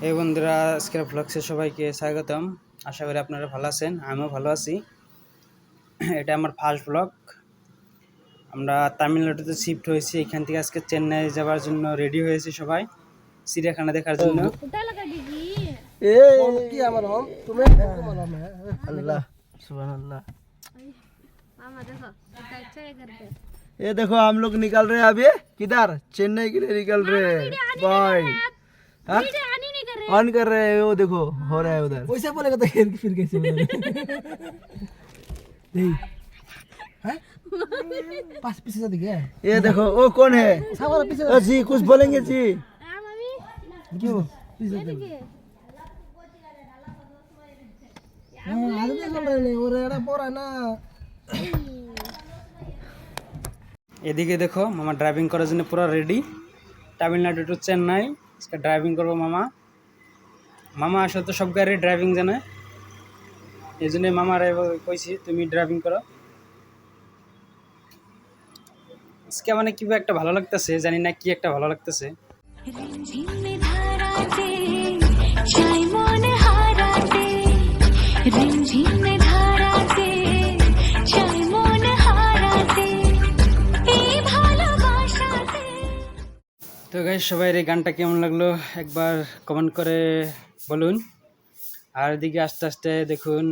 এই বন্ধুরা, আজকের ব্লগসে সবাইকে স্বাগতম। আশা করি আপনারা ভালো আছেন, আমিও ভালো আছি। এটা আমার ফার্স্ট ব্লগ। আমরা তামিলনাড়ুতে শিফট হয়েছি, এখান থেকে আজকে চেন্নাই যাওয়ার জন্য রেডি হয়েছি সবাই চিড়িয়াখানা দেখার জন্য। ये देखो हम लोग निकल रहे हैं अभी किधर, चेन्नई के लिए निकल रहे हैं भाई। हाँ? ऑन कर रहे हैं, वो देखो हो रहा है उधर। वैसे बोलेगा तो फिर कैसे बोलेगा? नहीं हैं? पास पीछे से दिखे। ये देखो वो कौन है? जी कुछ बोलेंगे जी। क्यों पीछे देखिए। आगे देख रहे हैं वो रेड़ा पोरा ना। এদিকে দেখো মামা ড্রাইভিং করার জন্য পুরো রেডি। তামিলনাড়ু টু চেন্নাই আজকে ড্রাইভিং করবো মামা। মামা আসলে তো সব গাড়ি ড্রাইভিং জানে, এই জন্য মামার কইছি তুমি ড্রাইভিং করো। আজকে মানে কি একটা ভালো লাগতেছে, জানি না কি একটা ভালো লাগতেছে। তো গাইস, সবাই এই গানটা কেমন লাগলো একবার কমেন্ট করে বলুন। আর এদিকে আস্তে আস্তে দেখুন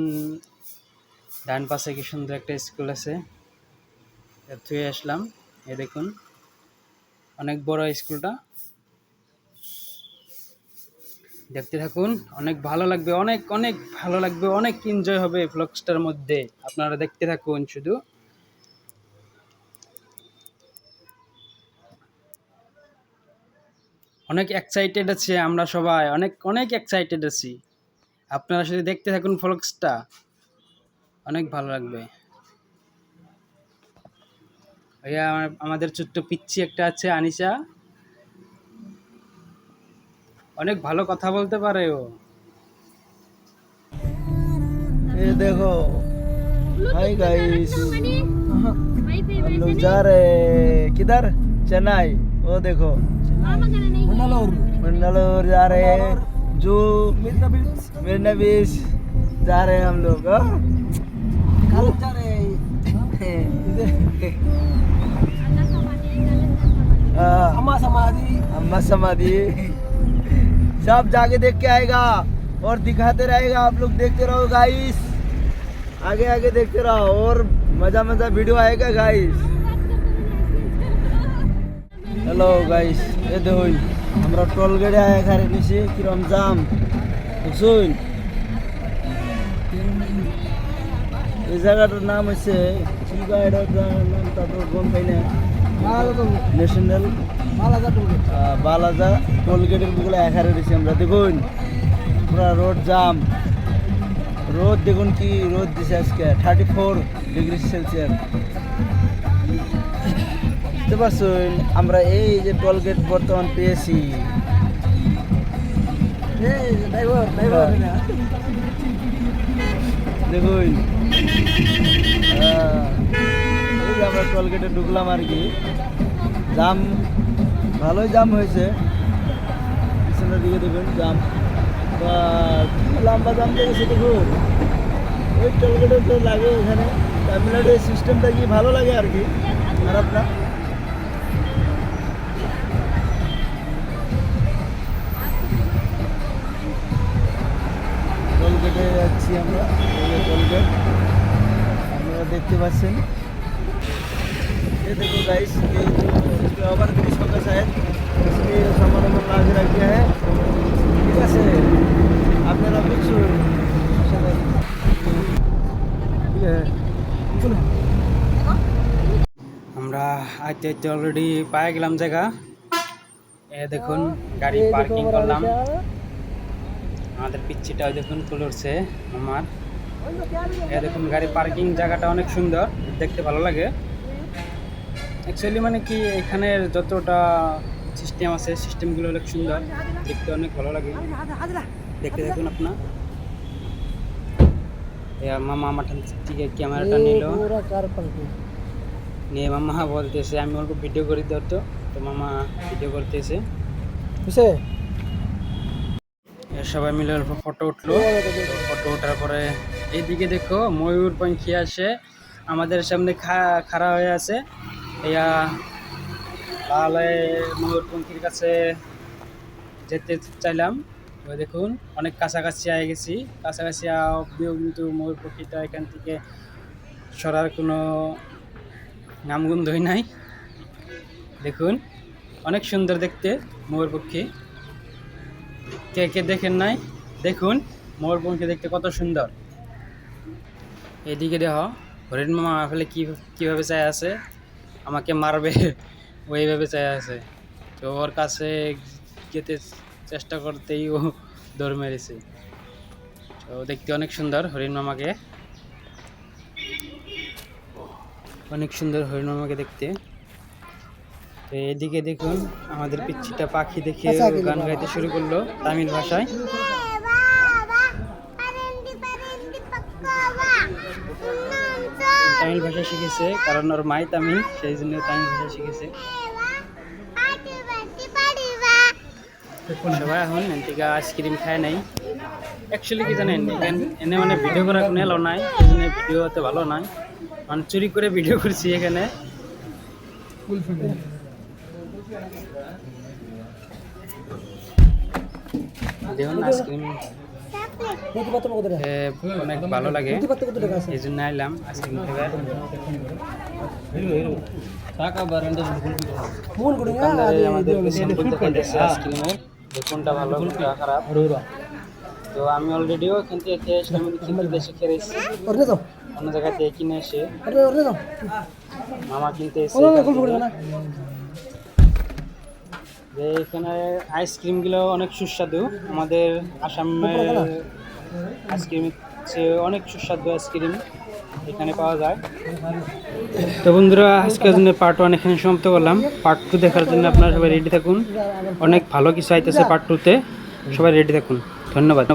ডান পাশে কি সুন্দর একটা স্কুল আছে, ধুয়ে আসলাম। এই দেখুন অনেক বড় স্কুলটা, দেখতে থাকুন, অনেক ভালো লাগবে, অনেক অনেক ভালো লাগবে, অনেক এনজয় হবে ব্লগসটার মধ্যে। আপনারা দেখতে থাকুন শুধু। অনেক এক্সাইটেড আছি আমরা সবাই, অনেক অনেক এক্সাইটেড আছি। আপনারা শুধু দেখতে থাকুন ব্লগসটা, অনেক ভালো লাগবে। ভাইয়া আমাদের ছোট্ট পিচ্চি একটা আছে আনিশা, অনেক ভালো কথা বলতে পারে ও। ये देखो हाय गाइस, हम लोग जा रहे हैं किधर, चेन्नई। वो देखो मंडलोर जा रहे हैं, जो मिर्ना बीच जा रहे हैं हम लोग। जा रहे हैं अम्मा समाधि सब जाके देख के आएगा और दिखाते रहेगा। आप लोग देखते रहो गाइस, आगे आगे देखते रहो और मजा मजा वीडियो आएगा गाइस। हेलो गाइस, ये देखो हमरा टोल गेट आया खारे निचे किरम जाम শুন। এই জায়গাটার নাম হচ্ছে শিলগাড়ার নামটা তো গম পাই না, ন্যাশনাল বালাজা টোল গেটের বুকলে এখানে রয়েছি আমরা। দেখুন পুরা রোড জাম, রোদ দেখুন কি রোদ দিছে আজকে 34 ডিগ্রি সেলসিয়াস। বুঝতে পারছেন, আমরা এই যে টোল গেট বর্তমান পেয়েছি। দেখুন এই যে আমরা টোল গেটে ঢুকলাম আর কি। জাম ভালোই জাম হয়েছে, পিছনের দিকে দেখুন জাম, লম্বা জাম লেগেছে। দেখুন ওই টোল গেটে তো লাগে এখানে। তামিলনাড়ু এই সিস্টেমটা কি ভালো লাগে আর কি, খারাপ না। টোল গেটে যাচ্ছি আমরা, টোল গেট আপনারা দেখতে পাচ্ছেন। ये देखो गाइस, ये जो ओवर ब्रिज होगा शायद, इसलिए सामान वामान ला के रख दिया है। ठीक है, আপনারা বুঝুন। ঠিক আছে, আমরা আইতে আইতে অলরেডি পায়ে গেলাম জায়গা। এ দেখুন গাড়ি পার্কিং করলাম। আমাদের পিচ্ছিটাও দেখুন খুলছে আমার। এ দেখুন গাড়ি পার্কিং জায়গাটা অনেক সুন্দর, দেখতে ভালো লাগে। অ্যাকচুয়ালি মানে কি এখানের যতটা সিস্টেম আছে, সিস্টেমগুলো অনেক সুন্দর, দেখতে অনেক ভালো লাগে। দেখতে দেখুন আপনার। মামা আমার থেকে ক্যামেরাটা নিল, নিয়ে মামা বলতেছে আমি ওর ভিডিও করে দিও। তো মামা ভিডিও করতেছে। সবাই মিলে অল্প ফটো উঠলো। ফটো ওঠার পরে এইদিকে দেখো ময়ূর পাখি আসে আমাদের সামনে খাড়া হয়ে আছে। ইয়া তাহলে ময়ূর পাখির কাছে যেতে চাইলাম। ওই দেখুন অনেক কাছাকাছি আয় গেছি, কাছাকাছি অব্দিও কিন্তু ময়ূর পাখিটা এখান থেকে সরার কোনো নামগন্ধই নাই। দেখুন অনেক সুন্দর দেখতে ময়ূর পাখি, কে কে দেখেন নাই? দেখুন ময়ূর পাখি দেখতে কত সুন্দর। এদিকে দেখো হরিণ মামা ফেলে কীভাবে চাই আছে, আমাকে মারবে ওইভাবে চাই আছে। তো ওর কাছে যেতে চেষ্টা করতেই ও দৌড় মেরেছে। তো দেখতে অনেক সুন্দর হরিণ মামাকে, অনেক সুন্দর হরিণ মামাকে দেখতে। তো এদিকে দেখুন আমাদের পিচ্চিটা পাখি দেখে গান গাইতে শুরু করলো তামিল ভাষায়। তামিল ভাষা শিখেছে কারণ ওর মাই তামিল, সেই জন্য তামিল ভাষা শিখেছে। সবাই এখন এদিকে আইসক্রিম খায় নাই। অ্যাকচুয়ালি কি জানেন, এনে মানে ভিডিও করার কোনো এলো নাই, সেই জন্য ভিডিও হতে ভালো নয়, মানে চুরি করে ভিডিও করছি এখানে। দেখুন আইসক্রিম অনেক ভালো লাগে, এই জন্য আইলাম আইসক্রিম খেতে। আইসক্রিমের কোনটা ভালো কোনটা খারাপ, তো আমি অলরেডিও এখান থেকে খেয়ে এসে আমি কিন্তু দেশে খেয়ে এসেছি, অন্য জায়গা থেকে কিনে এসে মামা কিনতে এসে। এখানে আইসক্রিমগুলো অনেক সুস্বাদু, আমাদের আসামের আইসক্রিম চেয়ে অনেক সুস্বাদু আইসক্রিম এখানে পাওয়া যায়। তো বন্ধুরা আজকের জন্য পার্ট 1 এখানে সমাপ্ত করলাম। পার্ট 2 দেখার জন্য আপনারা সবাই রেডি থাকুন, অনেক ভালো কিছু আইতেছে পার্ট 2-তে, সবাই রেডি থাকুন। ধন্যবাদ।